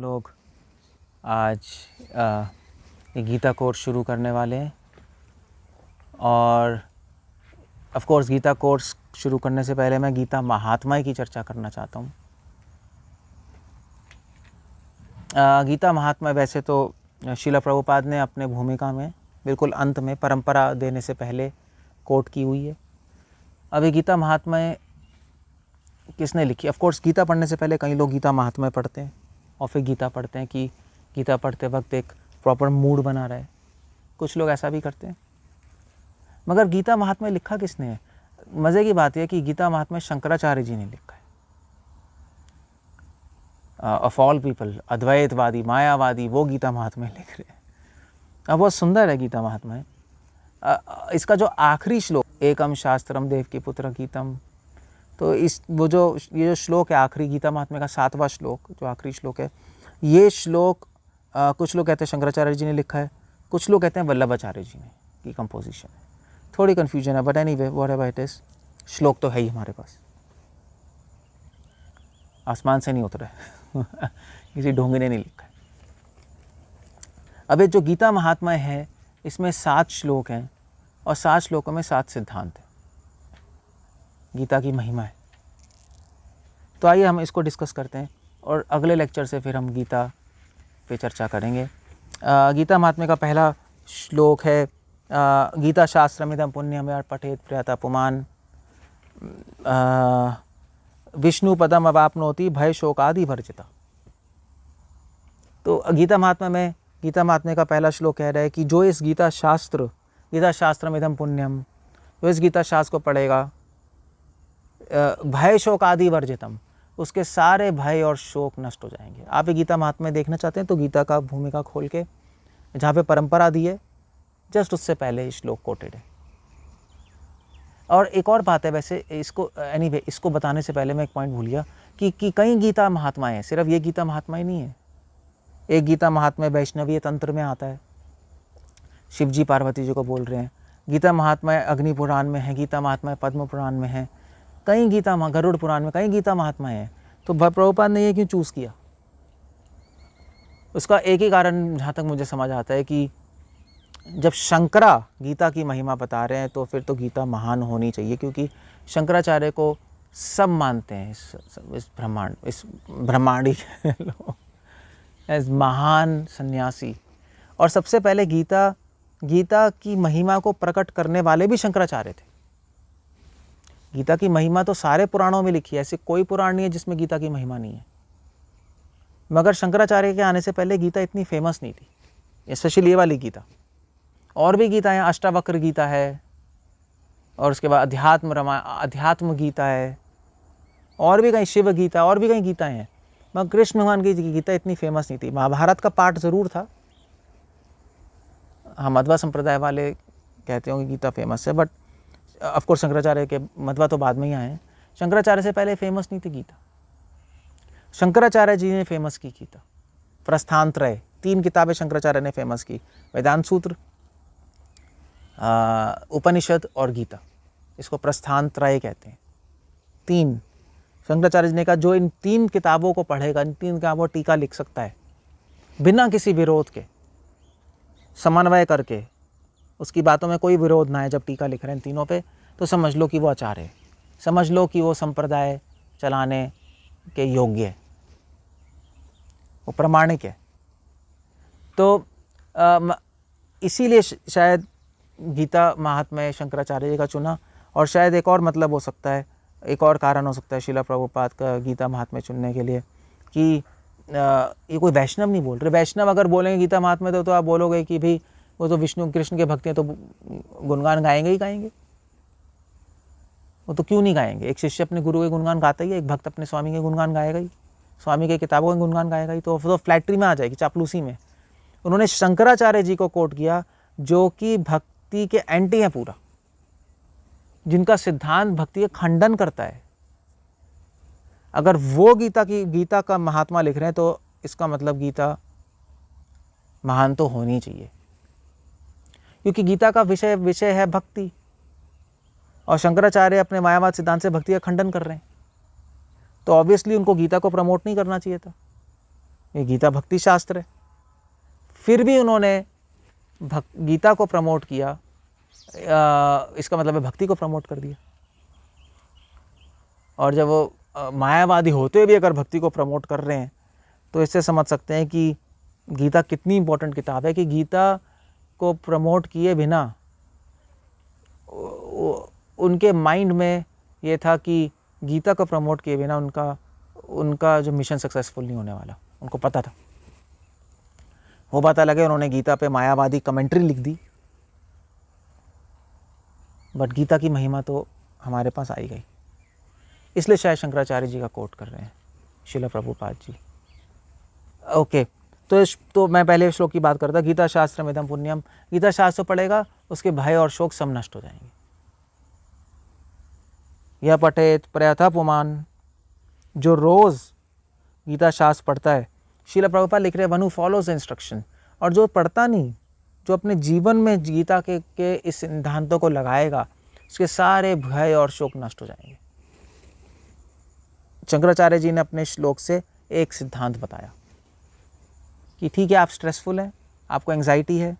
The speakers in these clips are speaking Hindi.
लोग आज ये गीता कोर्स शुरू करने वाले हैं और ऑफ कोर्स गीता कोर्स शुरू करने से पहले मैं गीता महात्म्य की चर्चा करना चाहता हूँ। गीता महात्म्य वैसे तो श्रील प्रभुपाद ने अपने भूमिका में बिल्कुल अंत में परंपरा देने से पहले कोट की हुई है। अभी गीता महात्म्य किसने लिखी? ऑफ कोर्स गीता पढ़ने से पहले कई लोग गीता महात्म्य पढ़ते हैं और फिर गीता पढ़ते हैं कि गीता पढ़ते वक्त एक प्रॉपर मूड बना रहे। कुछ लोग ऐसा भी करते हैं, मगर गीता महात्म्य लिखा किसने है? मज़े की बात यह कि गीता महात्म्य शंकराचार्य जी ने लिखा है। ऑफ ऑल पीपल, अद्वैतवादी, मायावादी, वो गीता महात्म्य लिख रहे हैं। अब बहुत सुंदर है गीता महात्म्य। इसका जो आखिरी श्लोक, एकम शास्त्रम देवकी पुत्र गीतम, तो ये जो श्लोक है आखिरी गीता महात्म्य का 7वां श्लोक, जो आखिरी श्लोक है, ये श्लोक कुछ लोग कहते हैं शंकराचार्य जी ने लिखा है, कुछ लोग कहते हैं वल्लभाचार्य जी ने की कंपोजिशन है। थोड़ी कन्फ्यूजन है, but anyway whatever it is, श्लोक तो है ही हमारे पास, आसमान से नहीं उतरा है किसी ढोंगी ने नहीं लिखा है। अब ये जो गीता महात्म्य है इसमें 7 श्लोक हैं और 7 श्लोकों में 7 सिद्धांत हैं। गीता की महिमा है। तो आइए हम इसको डिस्कस करते हैं और अगले लेक्चर से फिर हम गीता पे चर्चा करेंगे। गीता महात्म्य का पहला श्लोक है, गीता शास्त्रमिदं पुण्यम यार पठेत प्रियता पुमान विष्णु पदम अवाप्नोति भय शोकादि वर्जिता। तो गीता महात्म्य का पहला श्लोक कह रहा है कि जो इस गीता शास्त्रमिदं पुण्यम, जो इस गीता शास्त्र को पढ़ेगा, भय शोक आदि वर्जितम, उसके सारे भय और शोक नष्ट हो जाएंगे। आप ये गीता महात्म्य देखना चाहते हैं तो गीता का भूमिका खोल के जहाँ पे परंपरा दी है जस्ट उससे पहले ये श्लोक कोटेड है। और एक और बात है, वैसे इसको एनीवे इसको बताने से पहले मैं एक पॉइंट भूल गया कि कई गीता महात्म्य हैं, सिर्फ ये गीता महात्म्य नहीं है। एक गीता महात्म्य वैष्णवीय तंत्र में आता है, शिव जी पार्वती जी को बोल रहे हैं। गीता महात्म्य अग्नि पुराण में है, गीता महात्म्य पद्म पुराण में है, कई गीता गरुड़ पुराण में कई गीता महात्म्य हैं। तो प्रभुपाद ने ये क्यों चूज़ किया? उसका एक ही कारण जहाँ तक मुझे समझ आता है कि जब शंकरा गीता की महिमा बता रहे हैं तो फिर तो गीता महान होनी चाहिए, क्योंकि शंकराचार्य को सब मानते हैं इस ब्रह्मांडी लोग एज महान सन्यासी। और सबसे पहले गीता की महिमा को प्रकट करने वाले भी शंकराचार्य थे। गीता की महिमा तो सारे पुराणों में लिखी है, ऐसे कोई पुराण नहीं है जिसमें गीता की महिमा नहीं है। मगर शंकराचार्य के आने से पहले गीता इतनी फेमस नहीं थी, स्पेशली ये वाली गीता। और भी गीता है, अष्टावक्र गीता है, और उसके बाद अध्यात्म गीता है, और भी कहीं शिव गीता, और भी कहीं गीताएँ हैं, मगर कृष्ण भगवान की गीता इतनी फेमस नहीं थी। महाभारत का पाठ ज़रूर था। हाँ, मध्वा संप्रदाय वाले कहते होंगे गीता फेमस है, बट ऑफकोर्स शंकराचार्य के मध्वा तो बाद में ही आए हैं। शंकराचार्य से पहले फेमस नहीं थी गीता। शंकराचार्य जी ने फेमस की गीता। प्रस्थानत्रय 3 किताबें शंकराचार्य ने फेमस की, वेदांत सूत्र, उपनिषद और गीता। इसको प्रस्थानत्रय कहते हैं। 3 शंकराचार्य जी ने कहा जो इन 3 किताबों को पढ़ेगा, इन 3 किताबों टीका लिख सकता है बिना किसी विरोध के, समन्वय करके, उसकी बातों में कोई विरोध ना है। जब टीका लिख रहे हैं तीनों पे, तो समझ लो कि वो आचार्य है, समझ लो कि वो संप्रदाय चलाने के योग्य है, वो प्रामाणिक है। तो इसीलिए शायद गीता महात्म्य शंकराचार्य जी का चुना। और शायद एक और मतलब हो सकता है, एक और कारण हो सकता है श्रील प्रभुपाद का गीता महात्म्य चुनने के लिए कि ये कोई वैष्णव नहीं बोल रहे। वैष्णव अगर बोलेंगे गीता महात्म्य तो आप बोलोगे कि भाई वो तो विष्णु कृष्ण के भक्त हैं, तो गुणगान गाएंगे ही गाएंगे। वो तो क्यों नहीं गाएंगे? एक शिष्य अपने गुरु के गुणगान गाता ही है, एक भक्त अपने स्वामी के गुणगान गाएगा ही, स्वामी के किताबों के गुणगान गाएगा ही। तो फ्लैटरी में आ जाएगी, चापलूसी में। उन्होंने शंकराचार्य जी को कोट किया जो कि भक्ति के एंटी है पूरा, जिनका सिद्धांत भक्ति का खंडन करता है। अगर वो गीता का महात्मा लिख रहे हैं तो इसका मतलब गीता महान तो होनी चाहिए, क्योंकि गीता का विषय है भक्ति, और शंकराचार्य अपने मायावाद सिद्धांत से भक्ति का खंडन कर रहे हैं। तो ऑब्वियसली उनको गीता को प्रमोट नहीं करना चाहिए था। ये गीता भक्ति शास्त्र है। फिर भी उन्होंने गीता को प्रमोट किया, इसका मतलब है भक्ति को प्रमोट कर दिया। और जब वो मायावादी होते हुए भी अगर भक्ति को प्रमोट कर रहे हैं तो इससे समझ सकते हैं कि गीता कितनी इम्पोर्टेंट किताब है, कि गीता को प्रमोट किए बिना उनके माइंड में ये था कि गीता को प्रमोट किए बिना उनका जो मिशन सक्सेसफुल नहीं होने वाला। उनको पता था, वो पता लगे, उन्होंने गीता पे मायावादी कमेंट्री लिख दी, बट गीता की महिमा तो हमारे पास आई गई। इसलिए शायद शंकराचार्य जी का कोट कर रहे हैं श्रील प्रभुपाद जी। ओके, तो मैं पहले श्लोक की बात करता, गीता शास्त्र मिदम पुण्यम, गीता शास्त्र पढ़ेगा उसके भय और शोक सब नष्ट हो जाएंगे। यह पठेत प्रयथा पुमान, जो रोज गीता शास्त्र पढ़ता है, श्रील प्रभुपाद लिख रहे हैं, वन हू फॉलोज इंस्ट्रक्शन, और जो पढ़ता नहीं, जो अपने जीवन में गीता के इस सिद्धांतों को लगाएगा, उसके सारे भय और शोक नष्ट हो जाएंगे। शंकराचार्य जी ने अपने श्लोक से एक सिद्धांत बताया कि ठीक है, आप स्ट्रेसफुल हैं, आपको एंग्जाइटी है,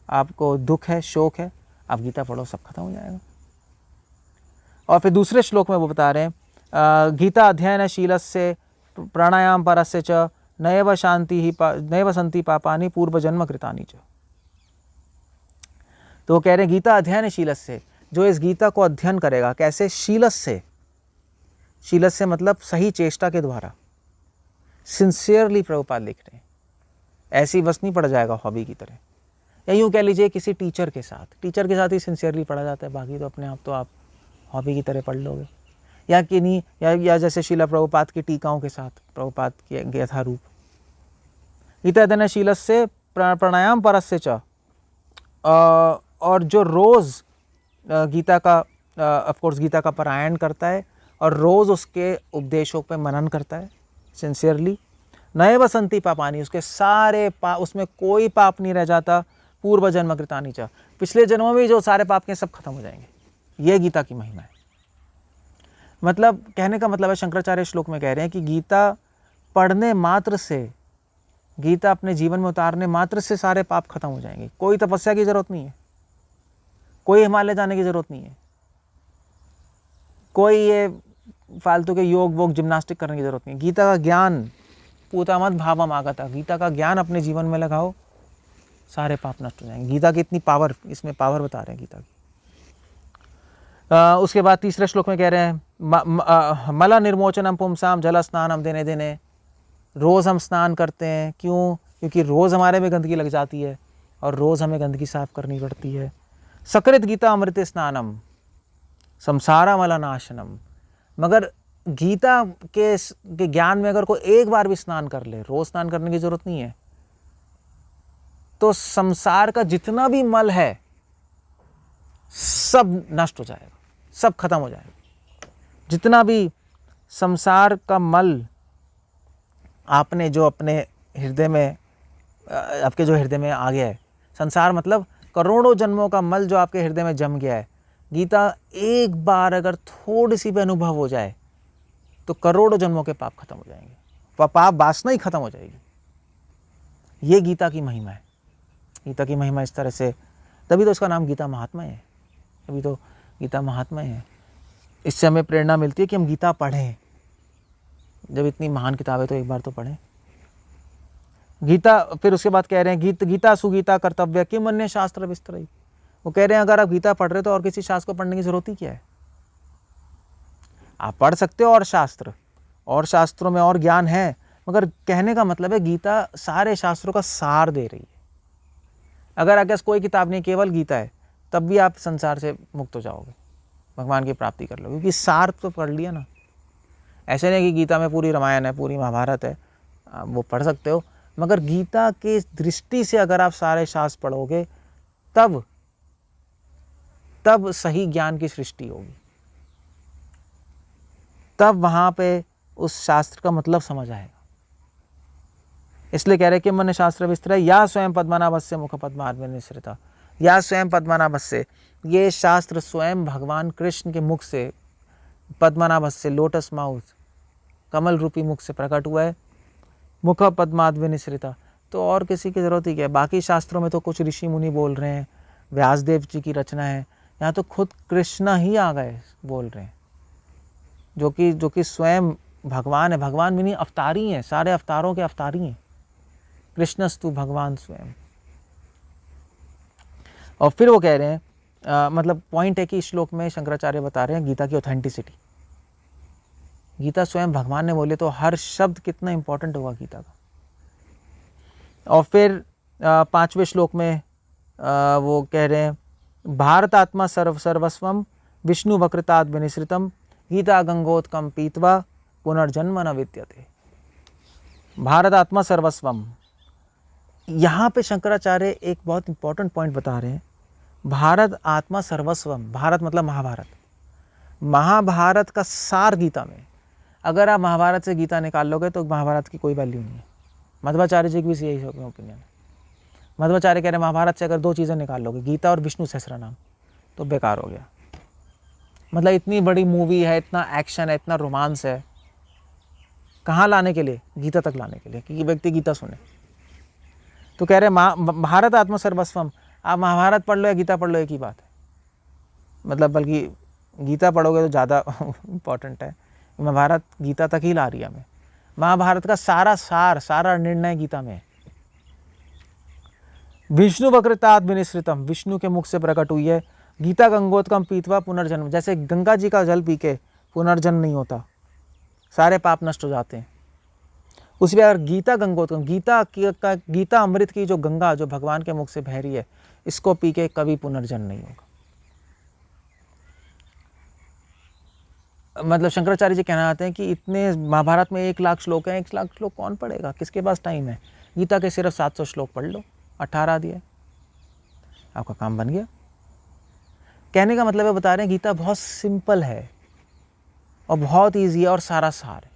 आपको दुख है, शोक है, आप गीता पढ़ो, सब खत्म हो जाएगा। और फिर दूसरे श्लोक में वो बता रहे हैं, गीता अध्ययन शीलस्य प्राणायाम परस्य च नैव संति पापानि पूर्व जन्म कृतानि च। तो वो कह रहे हैं गीता अध्ययन शीलस्य, जो इस गीता को अध्ययन करेगा, कैसे? शीलस्य, शीलस्य मतलब सही चेष्टा के द्वारा, सिंसियरली प्रभुपाद लिख रहे हैं। ऐसी बस नहीं पढ़ा जाएगा हॉबी की तरह, या यूँ कह लीजिए किसी टीचर के साथ ही सिंसियरली पढ़ा जाता है, बाकी तो अपने आप तो आप हॉबी की तरह पढ़ लोगे, या कि नहीं, या जैसे श्रील प्रभुपाद की टीकाओं के साथ प्रभुपाद के यथारूप। गीता अध्ययन शीलस्य प्राणायाम परस्य च, और जो रोज़ गीता का ऑफकोर्स गीता का पारायण करता है और रोज़ उसके उपदेशों पे मनन करता है सिंसियरली, नैव संति पापानि, उसके सारे उसमें कोई पाप नहीं रह जाता, पूर्व जन्म कृतानि च, पिछले जन्मों में जो सारे पाप के सब खत्म हो जाएंगे। ये गीता की महिमा है। मतलब कहने का मतलब है, शंकराचार्य श्लोक में कह रहे हैं कि गीता पढ़ने मात्र से, गीता अपने जीवन में उतारने मात्र से सारे पाप खत्म हो जाएंगे। कोई तपस्या की जरूरत नहीं है, कोई हिमालय जाने की जरूरत नहीं है, कोई ये फालतू के योग वोग जिम्नास्टिक करने की जरूरत नहीं है। गीता का ज्ञान पूता मत भावम आगता, गीता का ज्ञान अपने जीवन में लगाओ, सारे पाप नष्ट हो जाएंगे। गीता की इतनी पावर, इसमें पावर बता रहे हैं गीता की। उसके बाद तीसरे श्लोक में कह रहे हैं, मल निर्मोचनम पुंसाम जल स्नानम देने देने, रोज़ हम स्नान करते हैं, क्यों? क्योंकि रोज़ हमारे में गंदगी लग जाती है और रोज़ हमें गंदगी साफ करनी पड़ती है। सकृत गीता अमृत स्नानम संसारा मल नाशनम, मगर गीता के ज्ञान में अगर कोई एक बार भी स्नान कर ले, रोज़ स्नान करने की जरूरत नहीं है, तो संसार का जितना भी मल है सब नष्ट हो जाएगा, सब खत्म हो जाएगा। जितना भी संसार का मल आपने जो अपने हृदय में, आपके जो हृदय में आ गया है, संसार मतलब करोड़ों जन्मों का मल जो आपके हृदय में जम गया है, गीता एक बार अगर थोड़ी सी भी अनुभव हो जाए तो करोड़ों जन्मों के पाप खत्म हो जाएंगे, पाप वासना ही खत्म हो जाएगी। ये गीता की महिमा है। गीता की महिमा इस तरह से, तभी तो इसका नाम गीता महात्मा है, तभी तो गीता महात्मा है। इससे हमें प्रेरणा मिलती है कि हम गीता पढ़ें। जब इतनी महान किताब है तो एक बार तो पढ़ें गीता। फिर उसके बाद कह रहे हैं, गीता सुगीता कर्तव्य किम अन्य शास्त्र विस्तरई। वो कह रहे हैं अगर आप गीता पढ़ रहे हो तो और किसी शास्त्र को पढ़ने की जरूरत ही क्या है? आप पढ़ सकते हो और शास्त्रों में और ज्ञान है, मगर कहने का मतलब है गीता सारे शास्त्रों का सार दे रही है। अगर आपके पास कोई किताब नहीं, केवल गीता है, तब भी आप संसार से मुक्त हो जाओगे, भगवान की प्राप्ति कर लो, क्योंकि सार तो पढ़ लिया ना। ऐसे नहीं कि गीता में पूरी रामायण है, पूरी महाभारत है, वो पढ़ सकते हो, मगर गीता की दृष्टि से अगर आप सारे शास्त्र पढ़ोगे तब सही ज्ञान की सृष्टि होगी, तब वहाँ पे उस शास्त्र का मतलब समझ आएगा। इसलिए कह रहे कि मन शास्त्र विस्तृत या स्वयं पद्मनाभस्य मुख पद्मार्ग में निसृता, या स्वयं पद्मनाभस्य, ये शास्त्र स्वयं भगवान कृष्ण के मुख से, पद्मनाभस्य लोटस माउथ, कमल रूपी मुख से प्रकट हुआ है। मुख पद्माद विनिसृता, तो और किसी की ज़रूरत ही क्या है। बाकी शास्त्रों में तो कुछ ऋषि मुनि बोल रहे हैं, व्यासदेव जी की रचना है, यहाँ तो खुद कृष्ण ही आ गए बोल रहे हैं, जो कि स्वयं भगवान है। भगवान भी नहीं, अवतारी हैं, सारे अवतारों के अवतारी हैं, कृष्णस्तु भगवान स्वयं। और फिर वो कह रहे हैं मतलब पॉइंट है कि इस श्लोक में शंकराचार्य बता रहे हैं गीता की ऑथेंटिसिटी। गीता स्वयं भगवान ने बोले तो हर शब्द कितना इंपॉर्टेंट होगा गीता का। और फिर 5वें श्लोक में वो कह रहे हैं भारत आत्मा सर्वस्वम विष्णु वक्रताद विनिसृतम गीता गंगोत्कम पीत्वा पुनर्जन्म न विद्यते। भारत आत्मा सर्वस्वम, यहाँ पे शंकराचार्य एक बहुत इंपॉर्टेंट पॉइंट बता रहे हैं। भारत आत्मा सर्वस्वम, भारत मतलब महाभारत, महाभारत का सार गीता में। अगर आप महाभारत से गीता निकाल लोगे तो महाभारत की कोई वैल्यू नहीं है। मध्वाचार्य जी की भी यही ओपिनियन है। मध्वाचार्य कह रहे हैं महाभारत से अगर 2 चीज़ें निकाल लोगे, गीता और विष्णु सहस्त्रनाम, तो बेकार हो गया। मतलब इतनी बड़ी मूवी है, इतना एक्शन है, इतना रोमांस है, कहाँ लाने के लिए? गीता तक लाने के लिए कि व्यक्ति गीता सुने। तो कह रहे हैं भारत आत्मा सर्वस्वम, आप महाभारत पढ़ लो या गीता पढ़ लो एक ही बात है। मतलब बल्कि गीता पढ़ोगे तो ज़्यादा इम्पॉर्टेंट है, महाभारत गीता तक ही ला रही है हमें। महाभारत का सारा सार, सारा निर्णय गीता में है। विष्णु वक्रताद विनिसृतम, विष्णु के मुख से प्रकट हुई है। गीता गंगोत्कम पीत्वा पुनर्जन्म, जैसे गंगा जी का जल पी के पुनर्जन्म नहीं होता, सारे पाप नष्ट हो जाते हैं। उसी प्रकार गीता गंगोत्कम, गीता अमृत की जो गंगा जो भगवान के मुख से बह रही है, इसको पी के कभी पुनर्जन्म नहीं होगा। मतलब शंकराचार्य जी कहना चाहते हैं कि इतने महाभारत में 1 लाख श्लोक हैं, 1 लाख श्लोक कौन पढ़ेगा, किसके पास टाइम है? गीता के सिर्फ 700 श्लोक पढ़ लो, 18 दिए, आपका काम बन गया। कहने का मतलब है, बता रहे हैं गीता बहुत सिंपल है और बहुत ईजी है और सारा सार है।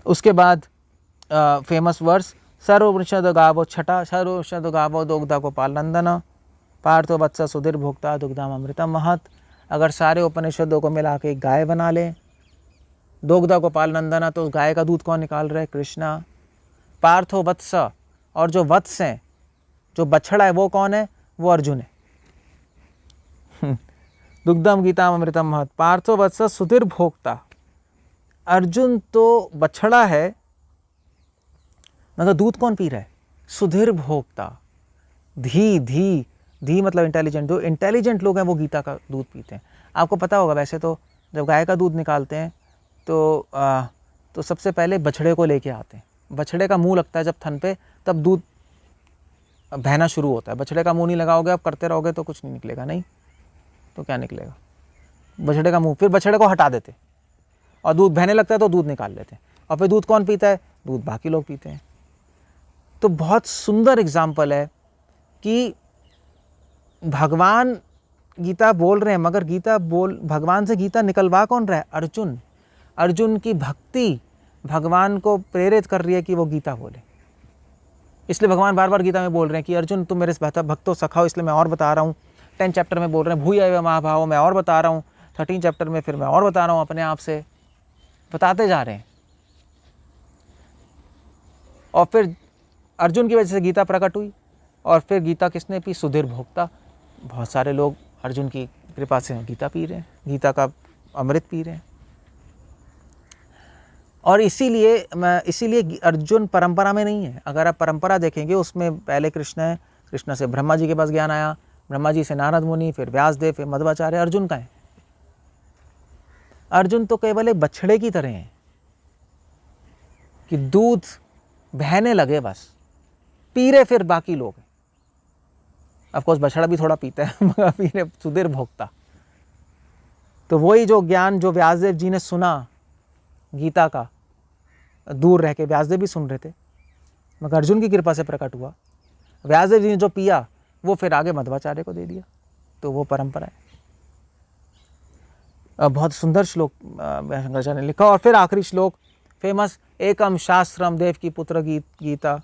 उसके बाद फेमस वर्स सर्वोपनिषद गावो छठा, सर्वोपनिषद गावो दुग्धा गोपाल नंदन पार्थो वत्स सुधीर भोक्ता दुग्धाम अमृतम महत। अगर सारे उपनिषदों को मिला के गाय बना लें, दुग्धा गोपाल नंदना, तो उस गाय का दूध कौन निकाल रहा है? कृष्णा। पार्थो वत्स, और जो वत्स हैं, जो बछड़ा है, वो कौन है? वो अर्जुन है। दुग्धम गीताम अमृतम महत पार्थो वत्स सुधीर भोक्ता। अर्जुन तो बछड़ा है, मगर दूध कौन पी रहा है? सुधीर भोक्ता। धी मतलब इंटेलिजेंट, जो इंटेलिजेंट लोग हैं वो गीता का दूध पीते हैं। आपको पता होगा वैसे तो जब गाय का दूध निकालते हैं तो सबसे पहले बछड़े को लेके आते हैं। बछड़े का मुंह लगता है जब थन पे, तब दूध बहना शुरू होता है। बछड़े का मुंह नहीं लगाओगे, आप करते रहोगे तो कुछ नहीं निकलेगा। नहीं तो क्या निकलेगा? बछड़े का मुंह। फिर बछड़े को हटा देते और दूध बहने लगता है तो दूध निकाल लेते हैं। और फिर दूध कौन पीता है? दूध बाकी लोग पीते हैं। तो बहुत सुंदर एग्जाम्पल है कि भगवान गीता बोल रहे हैं, मगर भगवान से गीता निकलवा कौन रहा है? अर्जुन। अर्जुन की भक्ति भगवान को प्रेरित कर रही है कि वो गीता बोले। इसलिए भगवान बार बार गीता में बोल रहे हैं कि अर्जुन तुम मेरे भक्तों सखाओ, इसलिए मैं और बता रहा हूँ। 10 चैप्टर में बोल रहे हैं भूय महाभाव, मैं और बता रहा हूँ। 13 चैप्टर में फिर मैं और बता रहा हूँ, अपने आप से बताते जा रहे हैं। और फिर अर्जुन की वजह से गीता प्रकट हुई। और फिर गीता किसने पी? सुधीर भोक्ता। बहुत सारे लोग अर्जुन की कृपा से गीता पी रहे हैं, गीता का अमृत पी रहे हैं। और इसीलिए अर्जुन परंपरा में नहीं है। अगर आप परंपरा देखेंगे उसमें पहले कृष्ण है, कृष्ण से ब्रह्मा जी के पास ज्ञान आया, ब्रह्मा जी से नारद मुनि, फिर व्यासदेव, फिर मध्वाचार्य। अर्जुन का है? अर्जुन तो केवल एक बछड़े की तरह है कि दूध बहने लगे बस, पी रहे फिर बाकी लोग। ऑफकोर्स बछड़ा भी थोड़ा पीता है मगर पी रहे सुधीर भोक्ता। तो वही जो ज्ञान जो व्यासदेव जी ने सुना गीता का, दूर रह के व्यासदेव भी सुन रहे थे, मगर अर्जुन की कृपा से प्रकट हुआ। व्यासदेव जी ने जो पिया वो फिर आगे मध्वाचार्य को दे दिया। तो वो परंपरा है। बहुत सुंदर श्लोक शंकराचार्य ने लिखा। और फिर आखिरी श्लोक फेमस, एकम शास्त्रम देव की पुत्र गीता।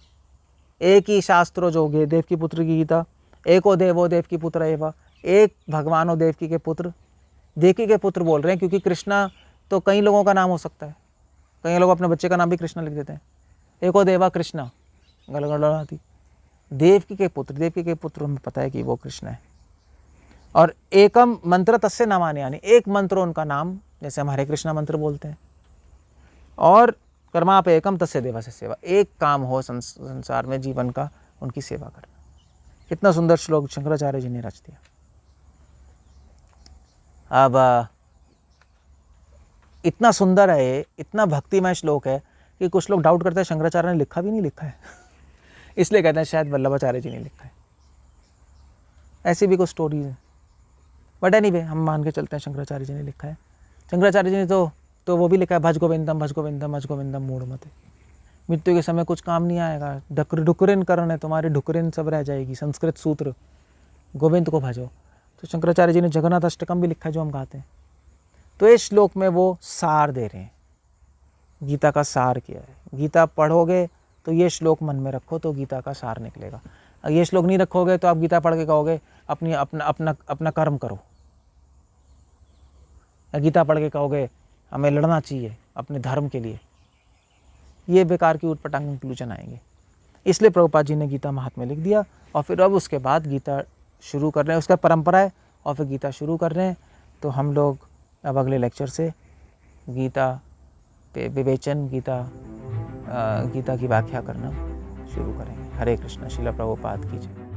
एक ही शास्त्रो जो देव की पुत्र की गीता। एको देवो देव की पुत्र एवं, एक भगवानो देवकी के पुत्र। देवकी के पुत्र बोल रहे हैं क्योंकि कृष्णा तो कई लोगों का नाम हो सकता है। कई लोग अपने बच्चे का नाम भी कृष्णा लिख देते हैं। एको देवा कृष्ण, गलगलाती, देवकी के पुत्र हमें पता है कि वो कृष्ण है। और एकम मंत्र तस्य नामानि, यानी एक मंत्र उनका नाम, जैसे हम हरे कृष्णा मंत्र बोलते हैं। और कर्माप एकम तस्य देवस्य सेवा, एक काम हो संसार में जीवन का, उनकी सेवा करना। कितना सुंदर श्लोक शंकराचार्य जी ने रच दिया। अब इतना सुंदर है ये, इतना भक्तिमय श्लोक है कि कुछ लोग डाउट करते हैं शंकराचार्य ने लिखा भी नहीं लिखा है इसलिए कहते हैं शायद वल्लभाचार्य जी ने लिखा है। ऐसी भी कुछ स्टोरीज है, बट एनीवे हम मान के चलते हैं शंकराचार्य जी ने लिखा है। शंकराचार्य जी ने तो वो भी लिखा है, भज गोविंदम भज गोविंदम भज गोविंदम मूढ़ मते, मृत्यु के समय कुछ काम नहीं आएगा, ढुकरिन करण है तुम्हारी, ढुकरिन सब रह जाएगी, संस्कृत सूत्र, गोविंद को भजो। तो शंकराचार्य जी ने जगन्नाथ अष्टकम भी लिखा है जो हम गाते हैं। तो इस श्लोक में वो सार दे रहे हैं, गीता का सार किया है। गीता पढ़ोगे तो ये श्लोक मन में रखो तो गीता का सार निकलेगा। अगर ये श्लोक नहीं रखोगे तो आप गीता पढ़ के कहोगे अपना कर्म करो, या गीता पढ़ के कहोगे हमें लड़ना चाहिए अपने धर्म के लिए, ये बेकार की ऊटपटांग कंक्लूजन आएंगे। इसलिए प्रभुपाद जी ने गीता महात्म्य लिख दिया, और फिर अब उसके बाद गीता शुरू कर रहे हैं, उसका परंपरा है, और फिर गीता शुरू कर रहे हैं। तो हम लोग अब अगले लेक्चर से गीता पे विवेचन, गीता की व्याख्या करना शुरू करेंगे। हरे कृष्ण। श्रील प्रभुपाद की जय।